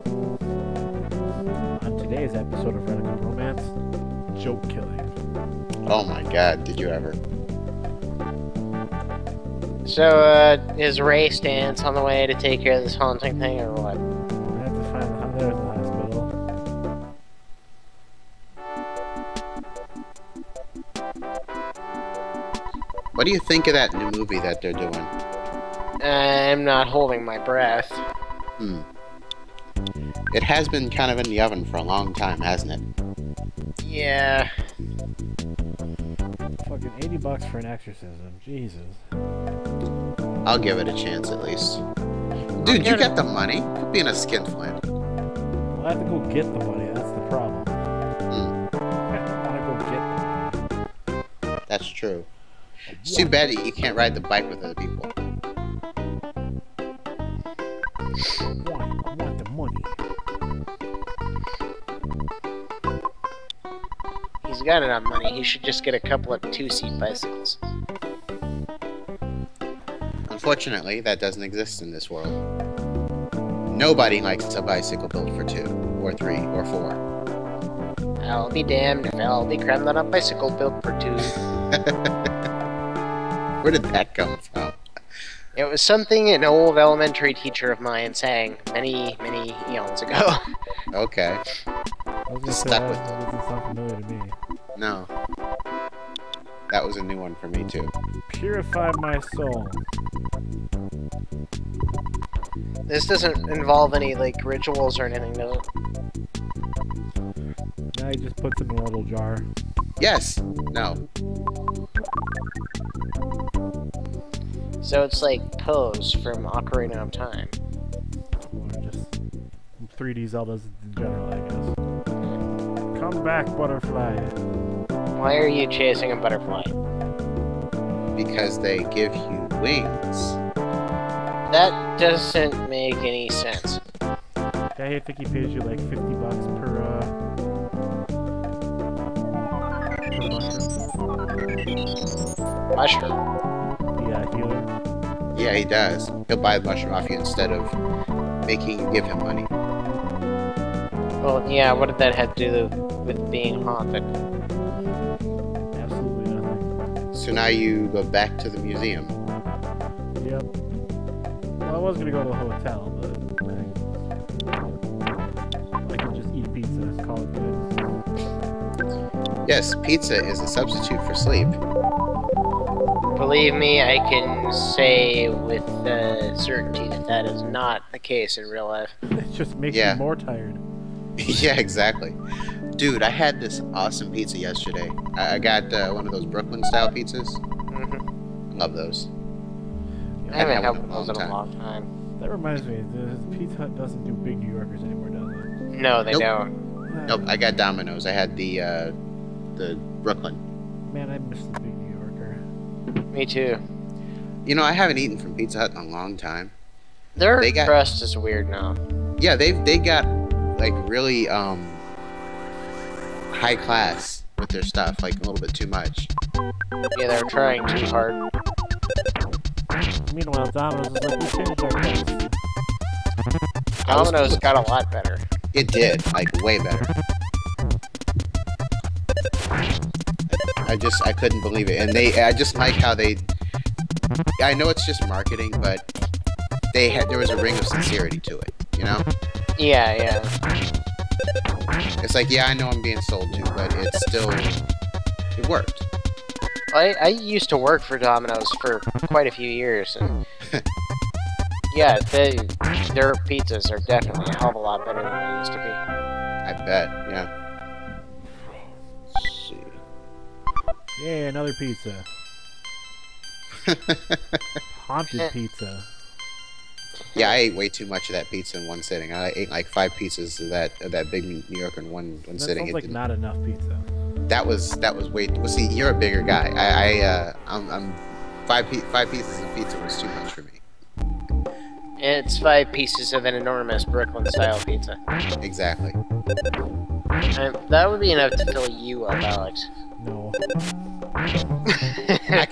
On today's episode of Bromance, joke killing. Oh my god, did you ever? So, is Ray stance on the way to take care of this haunting thing, or what? I have to find how there's the hospital. What do you think of that new movie that they're doing? I'm not holding my breath. It has been kind of in the oven for a long time, hasn't it? Yeah. Fucking $80 for an exorcism. Jesus. I'll give it a chance at least. Dude, you got the money? Quit being a skinflint. Well, I have to go get the money. That's the problem. I don't want to go get the money. That's true. It's too bad that you can't ride the bike with other people. I want the money. He's got enough money. He should just get a couple of two-seat bicycles. Unfortunately, that doesn't exist in this world. Nobody likes a bicycle built for 2, or 3, or 4. I'll be damned if I'll be crammed on a bicycle built for 2. Where did that come from? It was something an old elementary teacher of mine sang many, many eons ago. Okay. I was gonna say, Stuck with that it. doesn't sound familiar to me. No. That was a new one for me too. Purify my soul. This doesn't involve any, like, rituals or anything, does it? Now he just puts it in a little jar. Yes. No. So it's like Pose from Ocarina of Time. Or just 3D Zeldas in general, I guess. Come back, butterfly. Why are you chasing a butterfly? Because they give you wings. That doesn't make any sense. I think he pays you like $50 per Mushroom. yeah, healer. Yeah, he does. He'll buy the mushroom off you instead of making you give him money. Well, yeah, what did that have to do with being haunted? Absolutely nothing. So now you go back to the museum. Yep. Well, I was gonna go to the hotel, but I can just eat pizza and call it good. Yes, pizza is a substitute for sleep. Believe me, I can say with certainty that that is not the case in real life. It just makes Yeah. me more tired. Yeah, exactly. Dude, I had this awesome pizza yesterday. I got one of those Brooklyn-style pizzas. Love those. I haven't had one one of those in a long time. That reminds me, the Pizza Hut doesn't do big New Yorkers anymore, does it? No, they Nope. don't. Nope, I got Domino's. I had the Brooklyn. Man, I miss the big New Yorker. Me too. You know, I haven't eaten from Pizza Hut in a long time. Their They got- crust is weird now. Yeah, they got like really high class with their stuff, like a little bit too much. Yeah, they're trying too hard. Meanwhile, Domino's is like, we changed our taste. Domino's got a lot better. It did, like way better. I couldn't believe it, and I just like how they. I know it's just marketing, but there was a ring of sincerity to it, you know. Yeah, yeah. It's like, yeah, I know I'm being sold to, but it worked. I used to work for Domino's for quite a few years, and yeah, their pizzas are definitely a hell of a lot better than they used to be. I bet, yeah. Let's see. Yay, another pizza. Haunted pizza. Yeah, I ate way too much of that pizza in one sitting. I ate like 5 pieces of that big New Yorker in one That sitting. sounds like not enough pizza. That was way. Well, see, you're a bigger guy. I'm 5 pieces of pizza was too much for me. It's 5 pieces of an enormous Brooklyn-style pizza. Exactly. That would be enough to fill you up, Alex. No. I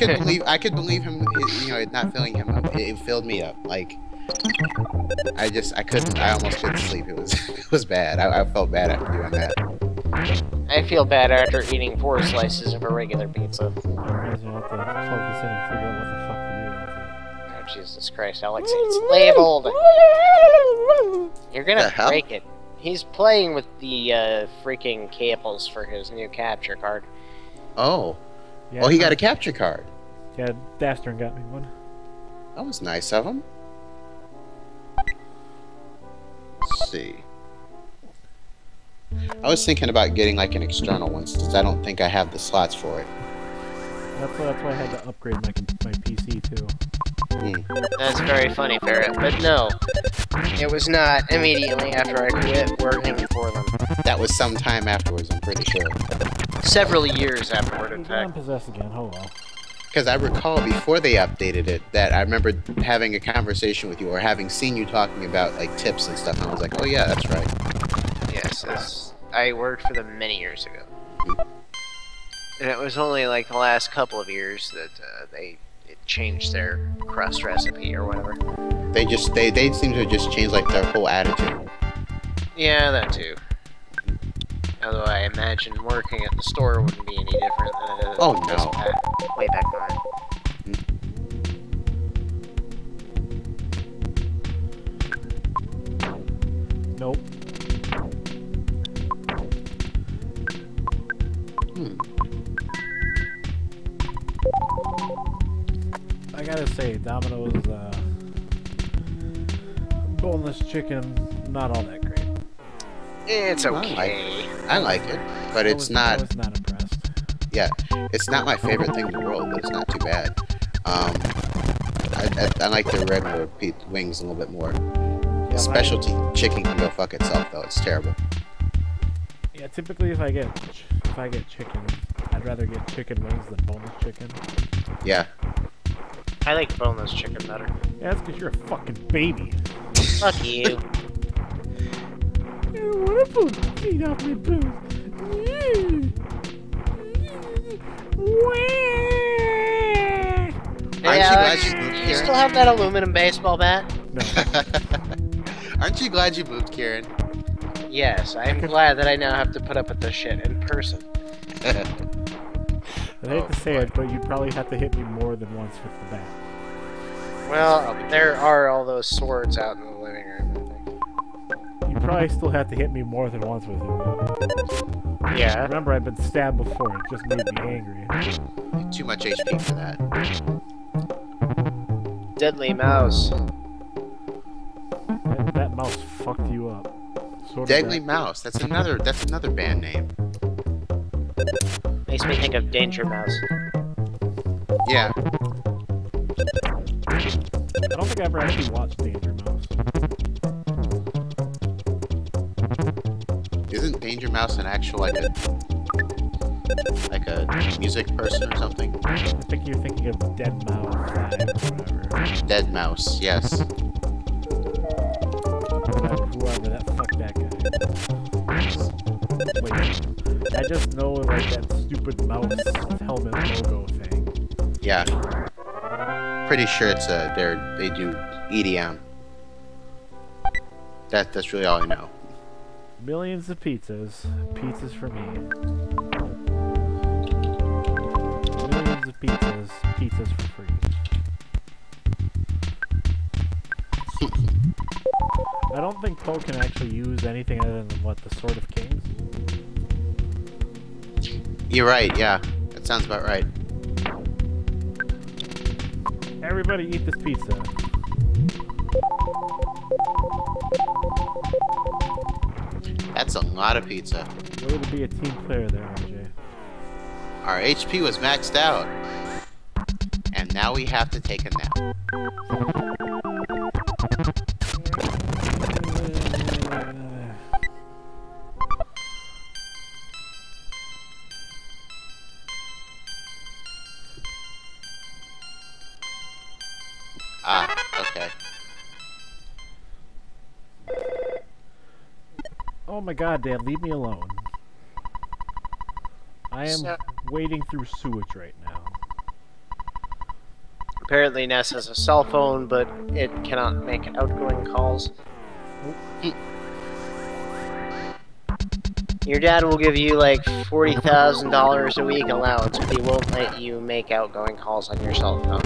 could believe him. You know, not filling him up. It filled me up. Like I couldn't. I almost couldn't sleep. It was it was bad. I felt bad after doing that. I feel bad after eating 4 slices of a regular pizza. Otherwise, you'll have to plug this in and figure out what the fuck to do. Oh, Jesus Christ, Alex, it's labeled! You're gonna break it. He's playing with the freaking cables for his new capture card. Oh. Yeah, Oh, he got a capture card. Yeah, Dastern got me one. That was nice of him. Let's see. I was thinking about getting like an external one since I don't think I have the slots for it. That's why I had to upgrade my PC too. That's very funny, Parrot, but no. It was not immediately after I quit working for them. That was some time afterwards, I'm pretty sure. Several years afterward, in I'm fact. possessed again, hold on. Because I recall before they updated it that I remember having a conversation with you or having seen you talking about like tips and stuff, and I was like, oh yeah, that's right. Yes, I worked for them many years ago. And it was only like the last couple of years that they changed their crust recipe or whatever. They seem to have just changed like their whole attitude. Yeah, that too. Although I imagine working at the store wouldn't be any different than it is Oh, no. way back then. Nope. I gotta say, Domino's boneless chicken, not all that great. It's okay. I like it, but it's not. I was not impressed. Yeah, it's not my favorite thing in the world, but it's not too bad. I like the regular wings a little bit more. Yeah, The specialty chicken can go fuck itself, though. It's terrible. Yeah, typically if I get chicken, I'd rather get chicken wings than boneless chicken. Yeah. I like boneless chicken better. Yeah, that's because you're a fucking baby. Fuck you. I want to pull the feet off my boots. Aren't you glad you moved, You Kieran? still have that aluminum baseball bat? No. Aren't you glad you moved, Kieran? Yes, I'm glad that I now have to put up with this shit in person. I hate to say it, but you'd probably have to hit me more than once with the bat. Well, there are all those swords out in the living room, I You probably still have to hit me more than once with it. think. Yeah. Remember, I've been stabbed before. It just made me angry. Too much HP for that. Deadly mouse. That mouse fucked you up. Sort of Deadly that. Mouse. That's another band name. Makes me think of Danger Mouse. Yeah. I don't think I ever actually watched Danger Mouse. Isn't Danger Mouse an actual like a music person or something? I think you're thinking of Dead Mouse Live or whatever. Dead Mouse, yes. Whoever that fuck that guy. Wait, I just know like that stupid mouse helmet logo thing. Yeah. Pretty sure it's they do EDM. That's really all I know. Millions of pizzas. Pizzas for me. Millions of pizzas. Pizzas for free. I don't think Poe can actually use anything other than what, the Sword of Kings? You're right, yeah. That sounds about right. Everybody eat this pizza. That's a lot of pizza. Way to be a team player there, RJ. Our HP was maxed out. And now we have to take a nap. Ah, okay. Oh my god, Dad, leave me alone. I am wading through sewage right now. Apparently Ness has a cell phone, but it cannot make outgoing calls. Your dad will give you like $40,000 a week allowance, but he won't let you make outgoing calls on your cell phone.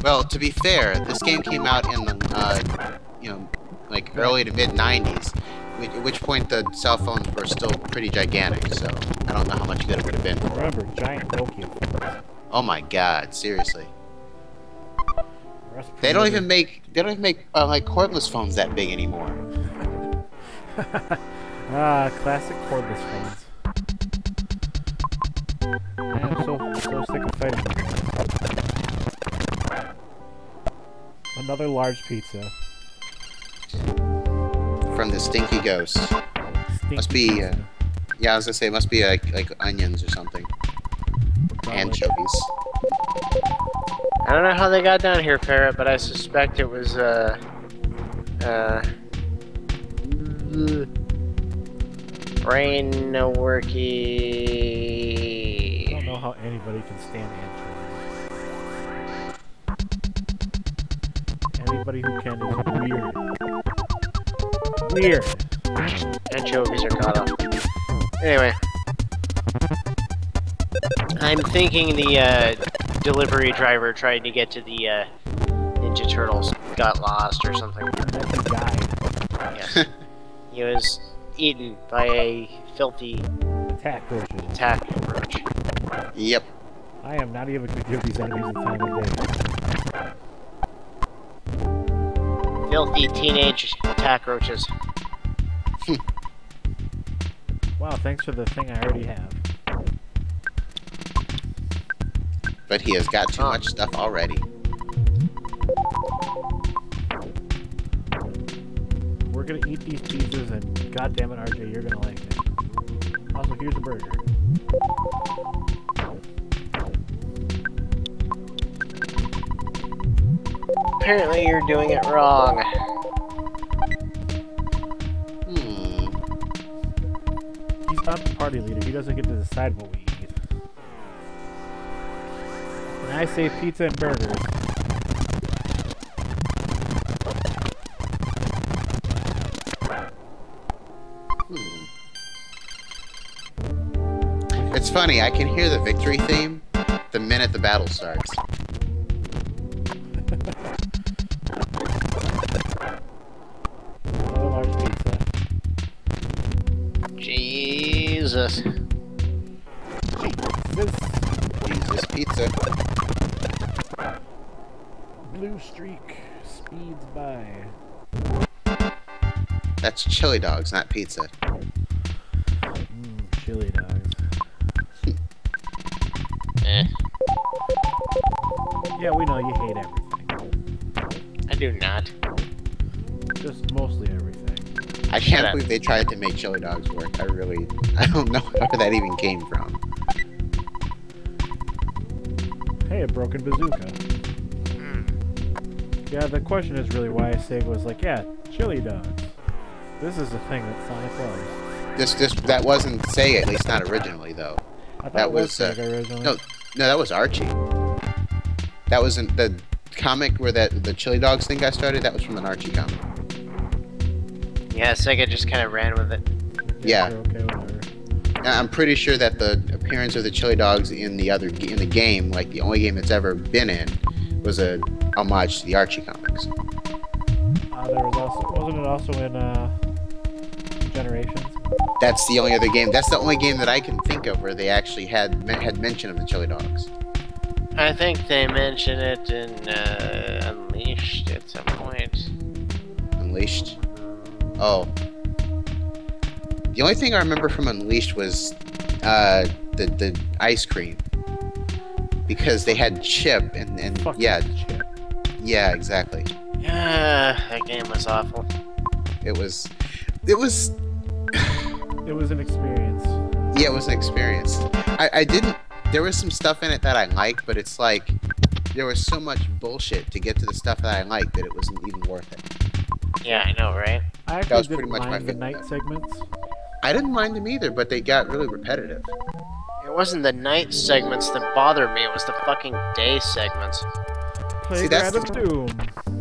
Well, to be fair, this game came out in the, you know, like early to mid 90s, at which point the cell phones were still pretty gigantic. So I don't know how much good it would have been. Remember, giant Nokia phones. Oh my God, seriously. They don't even make like cordless phones that big anymore. Classic cordless phones. I'm so sick of fighting them. Another large pizza. From the Stinky Ghost. Stinky Must be, pizza. yeah, I was gonna say, it must be like onions or something. Anchovies. I don't know how they got down here, Parrot, but I suspect it was, brain worky. I don't know how anybody can stand anchovies. Anybody who can is weird. Weird. Anchovies are caught up. Anyway. I'm thinking the, delivery driver trying to get to the, Ninja Turtles got lost or something. That's a guide. Yes. He was eaten by a filthy Attack roaches. attack roach. Yep. I am not even going to give these enemies the time of day. Filthy teenage attack roaches. Wow, thanks for the thing I already have. But he has got too much stuff already. We're gonna eat these pizzas, and goddammit, RJ, you're gonna like it. Also, here's a burger. Apparently you're doing it wrong. He's not the party leader. He doesn't get to decide what we eat. When I say pizza and burgers, It's funny, I can hear the victory theme the minute the battle starts. another large pizza. Jesus. Jesus pizza. Blue streak speeds by. That's chili dogs, not pizza. Chili dogs. Yeah, we know you hate everything. I do not. Just mostly everything. I can't believe they tried to make chili dogs work. I don't know where that even came from. Hey, a broken bazooka. Yeah, the question is really why Sega was like, yeah, chili dogs. This is the thing that Sonic loves. That wasn't Sega, at least not originally, though. I thought That it was was, Sega originally. No, that was Archie. That wasn't the comic where the chili dogs thing got started. That was from an Archie comic. Yeah, Sega just kind of ran with it. Yeah. Okay, whatever. I'm pretty sure that the appearance of the chili dogs in the game, like the only game it's ever been in, was a homage to the Archie comics. There was also, wasn't it also in Generations? That's the only other game. That's the only game that I can think of where they actually had mention of the chili dogs. I think they mention it in Unleashed at some point. Unleashed? Oh. The only thing I remember from Unleashed was the ice cream. Because they had Chip and Fuck yeah. Chip. Yeah, exactly. Yeah, that game was awful. It was It was an experience. yeah, it was an experience. I didn't there was some stuff in it that I liked, but it's like there was so much bullshit to get to the stuff that I liked that it wasn't even worth it. Yeah, I know, right? I That actually was pretty didn't much my mind the feedback. night segments. I didn't mind them either, but they got really repetitive. It wasn't the night segments that bothered me, it was the fucking day segments. Playground of Doom.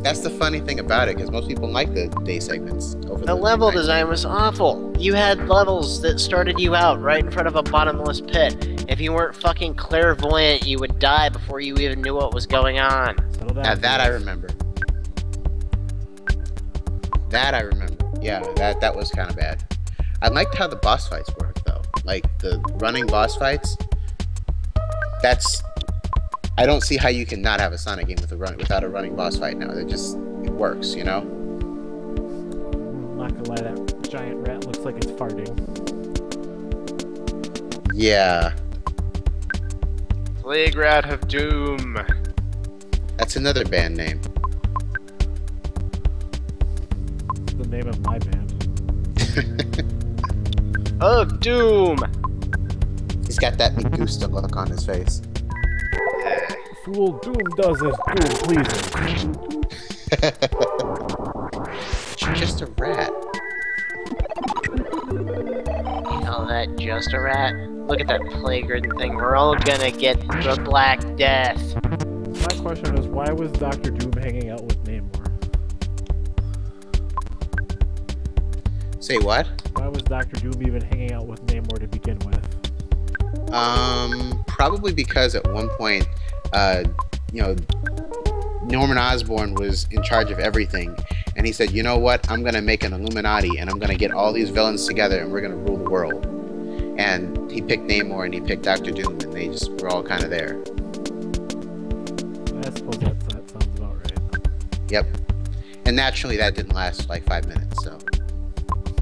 That's the funny thing about it, because most people like the day segments over The level design was awful. You had levels that started you out right in front of a bottomless pit. If you weren't fucking clairvoyant, you would die before you even knew what was going on. Settle down. Now that I remember. That I remember. Yeah, that was kind of bad. I liked how the boss fights worked, though. Like, the running boss fights. I don't see how you can not have a Sonic game without a running boss fight now. It works, you know? I'm not gonna lie, that giant rat looks like it's farting. Yeah. Playground of Doom. That's another band name. The name of my band. Of Doom. He's got that Medusa look on his face. Fool Doom does as Doom pleases. She's just a rat. You call that just a rat? Look at that playground thing. We're all gonna get the Black Death. My question is, why was Dr. Doom hanging out with Namor? Say what? Why was Dr. Doom even hanging out with Namor to begin with? Probably because at one point, you know, Norman Osborn was in charge of everything, and he said, you know what, I'm gonna make an Illuminati, and I'm gonna get all these villains together, and we're gonna rule the world. And he picked Namor, and he picked Dr. Doom, and they just were all kind of there. I suppose that sounds about right. Yep. And naturally, that didn't last like 5 minutes, so.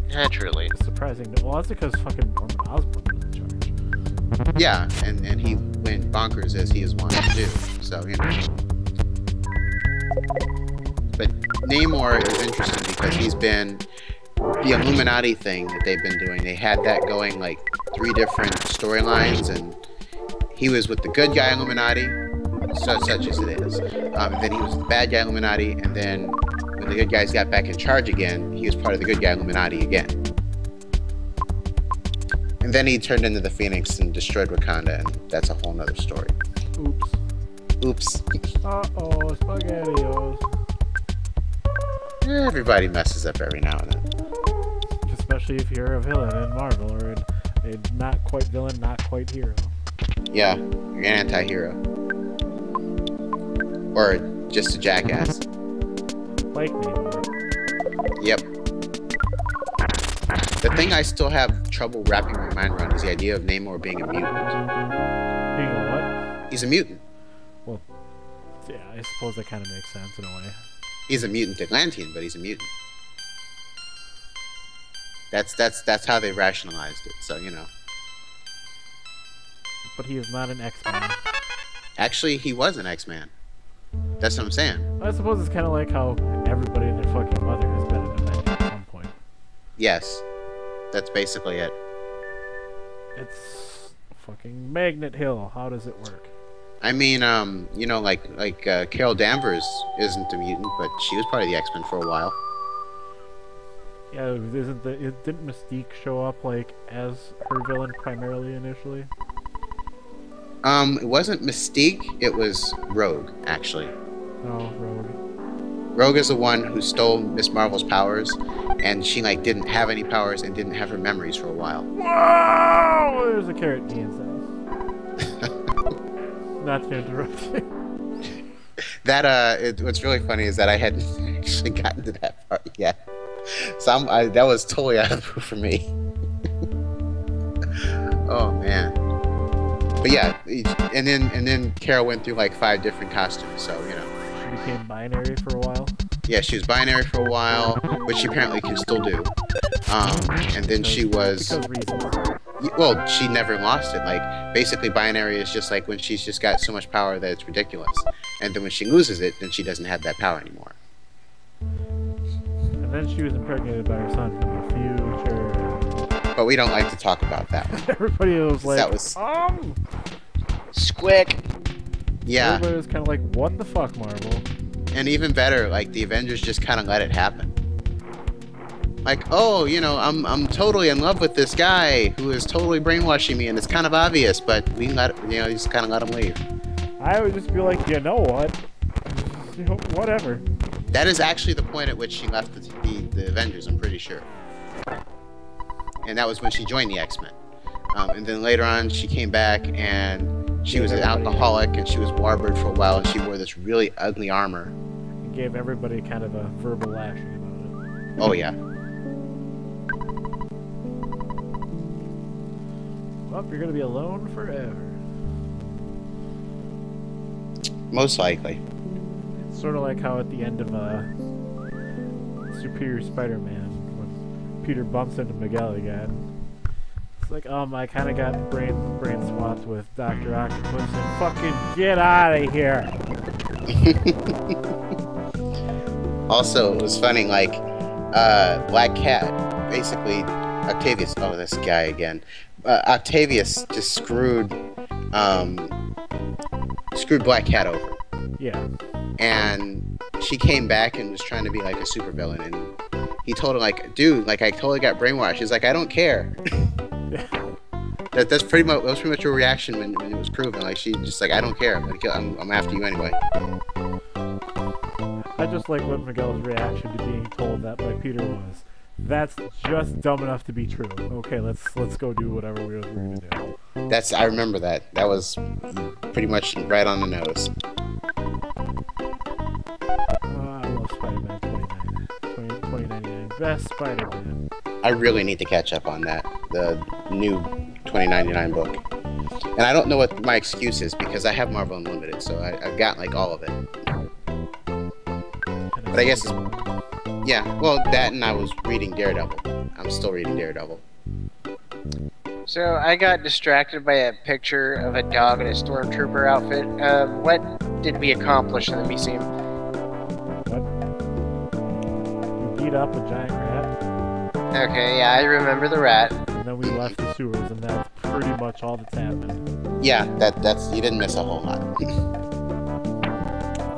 Naturally. It's surprising. Well, that's because fucking Norman Osborn was in charge. Yeah, and he went bonkers as he is wanted to do, so, you know. But Namor is interesting because he's been the Illuminati thing that they've been doing. They had that going like 3 different storylines, and he was with the good guy Illuminati, such as it is. Then he was with the bad guy Illuminati, and then when the good guys got back in charge again, he was part of the good guy Illuminati again. And then he turned into the Phoenix and destroyed Wakanda, and that's a whole nother story. Oops. Oops. Uh-oh, SpaghettiOs. Everybody messes up every now and then. Especially if you're a villain in Marvel, or a not quite villain, not quite hero. Yeah, you're an anti-hero. Or just a jackass. Like Namor. Yep. The thing I still have trouble wrapping my mind around is the idea of Namor being a mutant. Being a what? He's a mutant. Well, yeah, I suppose that kind of makes sense in a way. He's a mutant Atlantean, but he's a mutant. That's how they rationalized it, so you know. But he is not an X-Man. Actually, he was an X-Man. That's what I'm saying. I suppose it's kind of like how everybody and their fucking mother has been an Avenger at some point. Yes. That's basically it. It's fucking Magnet Hill. How does it work? I mean, you know, like Carol Danvers isn't a mutant, but she was part of the X-Men for a while. Yeah, didn't Mystique show up like as her villain primarily initially? It wasn't Mystique, it was Rogue, actually. Oh, Rogue. Rogue is the one who stole Miss Marvel's powers, and she like didn't have any powers and didn't have her memories for a while. Whoa! There's a carrot in Ian's house. Not to interrupt you. That what's really funny is that I hadn't actually gotten to that part yet, so that was totally out of the blue for me. Oh man. But yeah, and then Carol went through like 5 different costumes, so you know. She became binary for a while. Yeah, she was binary for a while, which she apparently can still do. And then she was. Because reasons. Well, she never lost it. Like, basically, binary is just like when she's just got so much power that it's ridiculous. And then when she loses it, then she doesn't have that power anymore. And then she was impregnated by her son from the future. But we don't like to talk about that one. Everybody was like, That was... Squick. Yeah. Everybody was kind of like, what the fuck, Marvel? And even better, like, the Avengers just kind of let it happen. Like, oh, you know, I'm totally in love with this guy who is totally brainwashing me, and it's kind of obvious, but we let, you know, just kind of let him leave. I would just be like, you know what? Whatever. That is actually the point at which she left the Avengers, I'm pretty sure. And that was when she joined the X-Men. And then later on, she came back and she was an alcoholic and she was Warbird for a while and she wore this really ugly armor. And gave everybody kind of a verbal lashing about it. Oh, yeah. Well, you're going to be alone forever. Most likely. It's sort of like how at the end of Superior Spider-Man, when Peter bumps into Miguel again. It's like, I kind of got brain swapped with Dr. Octopus and fucking get out of here. Also, it was funny, like, Black Cat, basically, Octavius, oh, this guy again. Octavius just screwed Black Cat over. Yeah. And she came back and was trying to be like a supervillain, and he told her, like, dude, like, I totally got brainwashed. She's like, I don't care. That was pretty much her reaction when it was proven. Like, she just like, I don't care. I'm after you anyway. I just like what Miguel's reaction to being told that by Peter was. That's just dumb enough to be true. Okay, let's go do whatever we're gonna do. I remember that. That was pretty much right on the nose. I love Spider-Man 2099. Best Spider-Man. I really need to catch up on that. The new 2099 book. And I don't know what my excuse is because I have Marvel Unlimited, so I've got like all of it. But I guess it's... Yeah, well, that and I was reading Daredevil. I'm still reading Daredevil. So I got distracted by a picture of a dog in a stormtrooper outfit. What did we accomplish in the museum? What? You beat up a giant rat. Okay, yeah, I remember the rat. And then we left the sewers, and that's pretty much all that's happened. Yeah, that's you didn't miss a whole lot.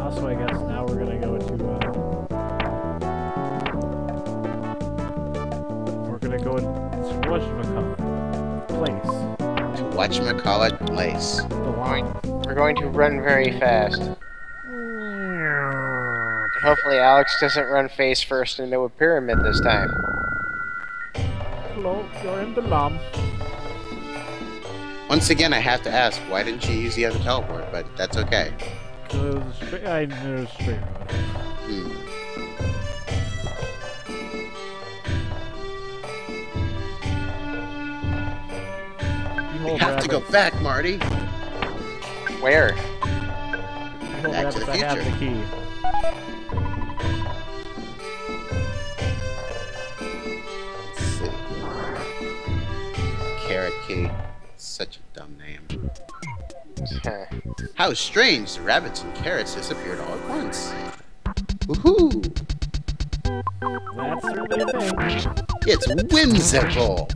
Also, I guess now we're gonna go to whatchamacallit place. To whatchamacallit place. We're going to run very fast. Hopefully Alex doesn't run face first into a pyramid this time. Hello, you're in the lump. Once again, I have to ask, why didn't you use the other teleport? But that's okay. I knew straight road. We have to go back, Marty. Where? Back to the I have the future. key. Let's see. Carrot Key. Such a dumb name. How strange, the rabbits and carrots disappeared all at once. Woohoo! That's certainly a thing. It's whimsical!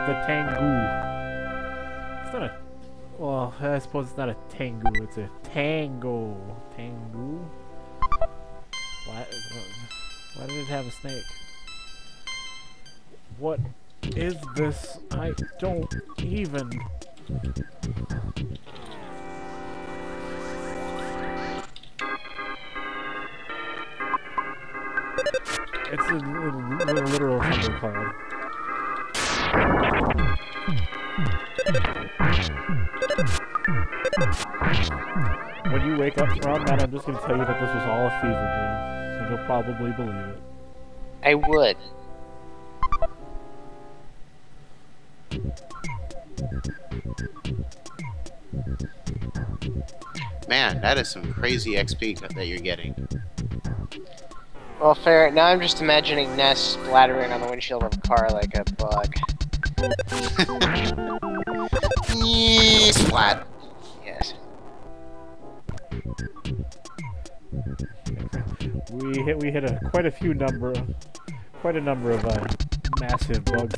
The Tengu. It's not a... Well, I suppose it's not a Tengu, it's a Tango. Tengu? Why did it have a snake? What is this? I don't even... It's a literal thundercloud. When you wake up from that, I'm just going to tell you that this was all a fever dream, and you'll probably believe it. I would. Man, that is some crazy XP that you're getting. Well, fair. Now I'm just imagining Ness splattering on the windshield of a car like a bug. Splat. Yes. We hit quite a number of massive bugs.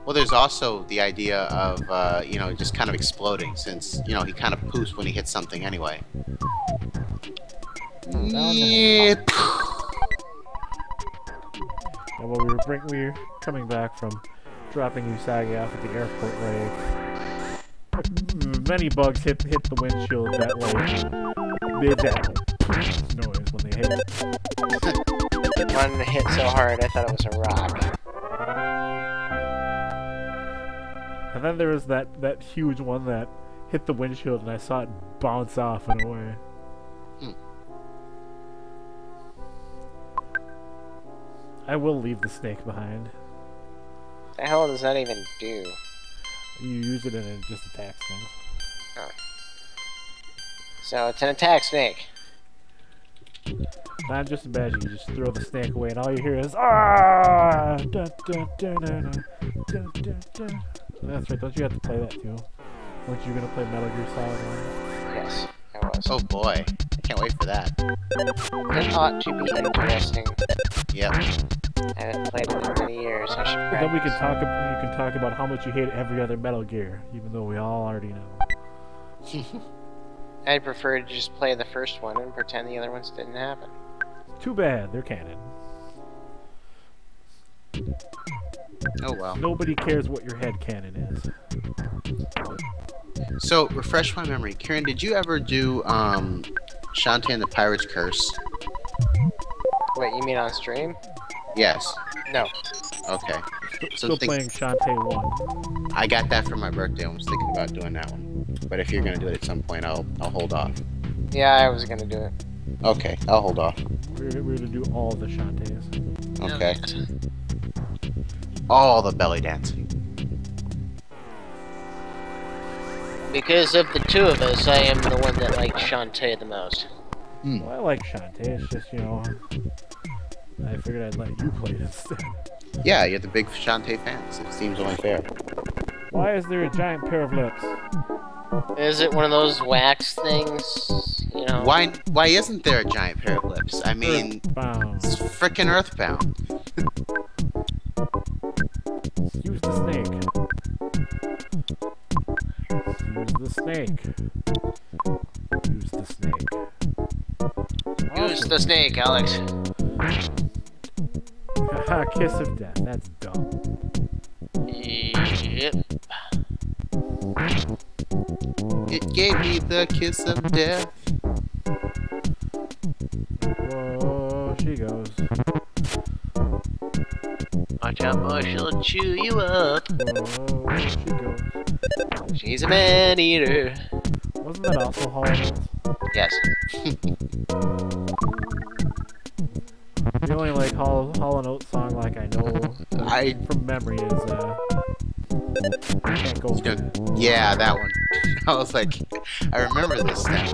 Well, there's also the idea of, you know, just kind of exploding, since, you know, he kind of poops when he hits something anyway. Yeah, well, we were coming back from dropping Usagi off at the airport, like many bugs hit the windshield that like made that noise when they hit. One hit so hard I thought it was a rock. And then there was that huge one that hit the windshield and I saw it bounce off and away. I will leave the snake behind. The hell does that even do? You use it and it just attacks things. Oh. So it's an attack snake. Not just a badge, you just throw the snake away and all you hear is ah! Dun, dun, dun, dun, dun, dun, dun, dun. That's right, don't you have to play that too? Weren't you gonna play Metal Gear Solid 1? Yes, I was. Oh boy, I can't wait for that. It ought to be interesting. Yep. I haven't played it in many years. I should But then we can practice. you can talk about how much you hate every other Metal Gear, even though we all already know. I'd prefer to just play the first one and pretend the other ones didn't happen. Too bad, they're canon. Oh well. Nobody cares what your head canon is. So, refresh my memory. Kieran, did you ever do Shantae and the Pirate's Curse? Wait, you mean on stream? Yes. No. Okay. Still playing Shantae 1. I got that for my birthday. I was thinking about doing that one. But if you're gonna do it at some point, I'll hold off. Yeah, I was gonna do it. Okay, I'll hold off. We're gonna do all the Shantaes. Okay. All the belly dancing. Because of the two of us, I am the one that likes Shantae the most. Well, I like Shantae, it's just, you know, I figured I'd let you play it instead. Yeah, you're the big Shantae fans. It seems only fair. Why is there a giant pair of lips? Is it one of those wax things? You know? Why isn't there a giant pair of lips? I mean, EarthBound. it's frickin' EarthBound. Use the snake. Use the snake. Use the snake. Use the snake, Alex. Haha, kiss of death. That's dumb. Yep. It gave me the kiss of death. Whoa, she goes. Watch out, boy, she'll chew you up. Whoa, she goes. She's a man-eater. Wasn't that also Hollow? Yes. The only like Hollow Note song like I know from memory is Can't Go. Yeah, that one. I was like, I remember this now.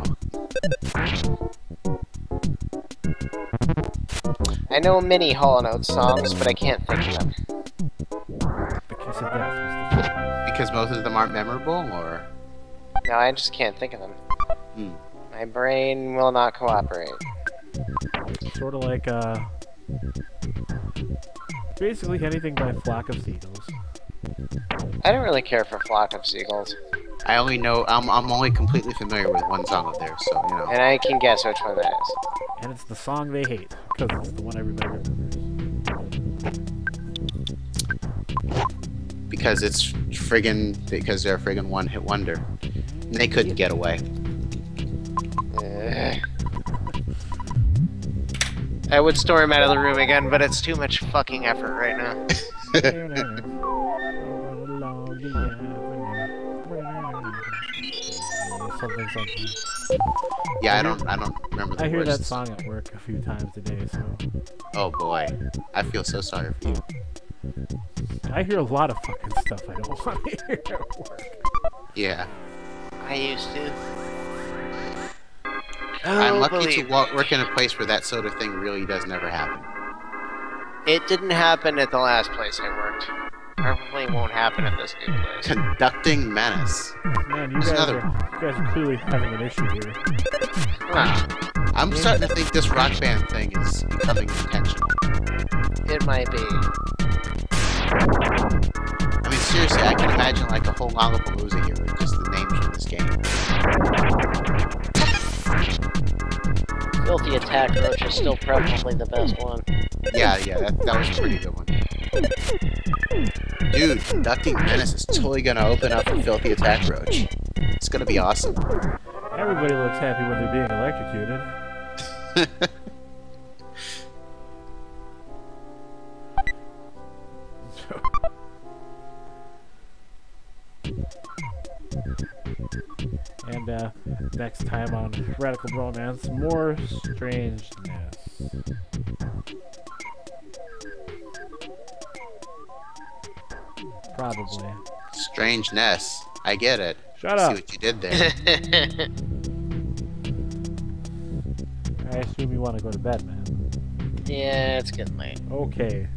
I know many Hollow Note songs, but I can't think of them. The Kiss of Death was the first. Because most of them aren't memorable, or? No, I just can't think of them. Hmm. My brain will not cooperate. Sort of like basically anything by Flock of Seagulls. I don't really care for Flock of Seagulls. I only know, I'm only completely familiar with one song of theirs, so, you know. And I can guess which one that is. And it's the song they hate, because it's the one everybody remembers. Because because they're a friggin' one-hit wonder. And they couldn't get away. I would storm out of the room again, but it's too much fucking effort right now. Something. Yeah, I don't remember the I hear words. that song at work a few times a day, so Oh boy. I feel so sorry for you. I hear a lot of fucking stuff I don't want to hear at work. Yeah. I used to. I'm lucky to work in a place where that sort of thing really does never happen. It didn't happen at the last place I worked. Probably won't happen at this new place. Conducting menace. Man, you guys are clearly having an issue here. I'm starting to think this rock band thing is becoming intentional. It might be. I mean, seriously, I can imagine like a whole Lollapalooza here with just the names from this game. Filthy Attack Roach is still probably the best one. Yeah, that was a pretty good one. Dude, Conducting Menace is totally gonna open up a Filthy Attack Roach. It's gonna be awesome. Everybody looks happy when they're being electrocuted. And next time on Radical Bromance, more strangeness. Probably. Strangeness. I get it. Shut See up. what you did there. I assume you want to go to bed, man. Yeah, it's getting late. Okay.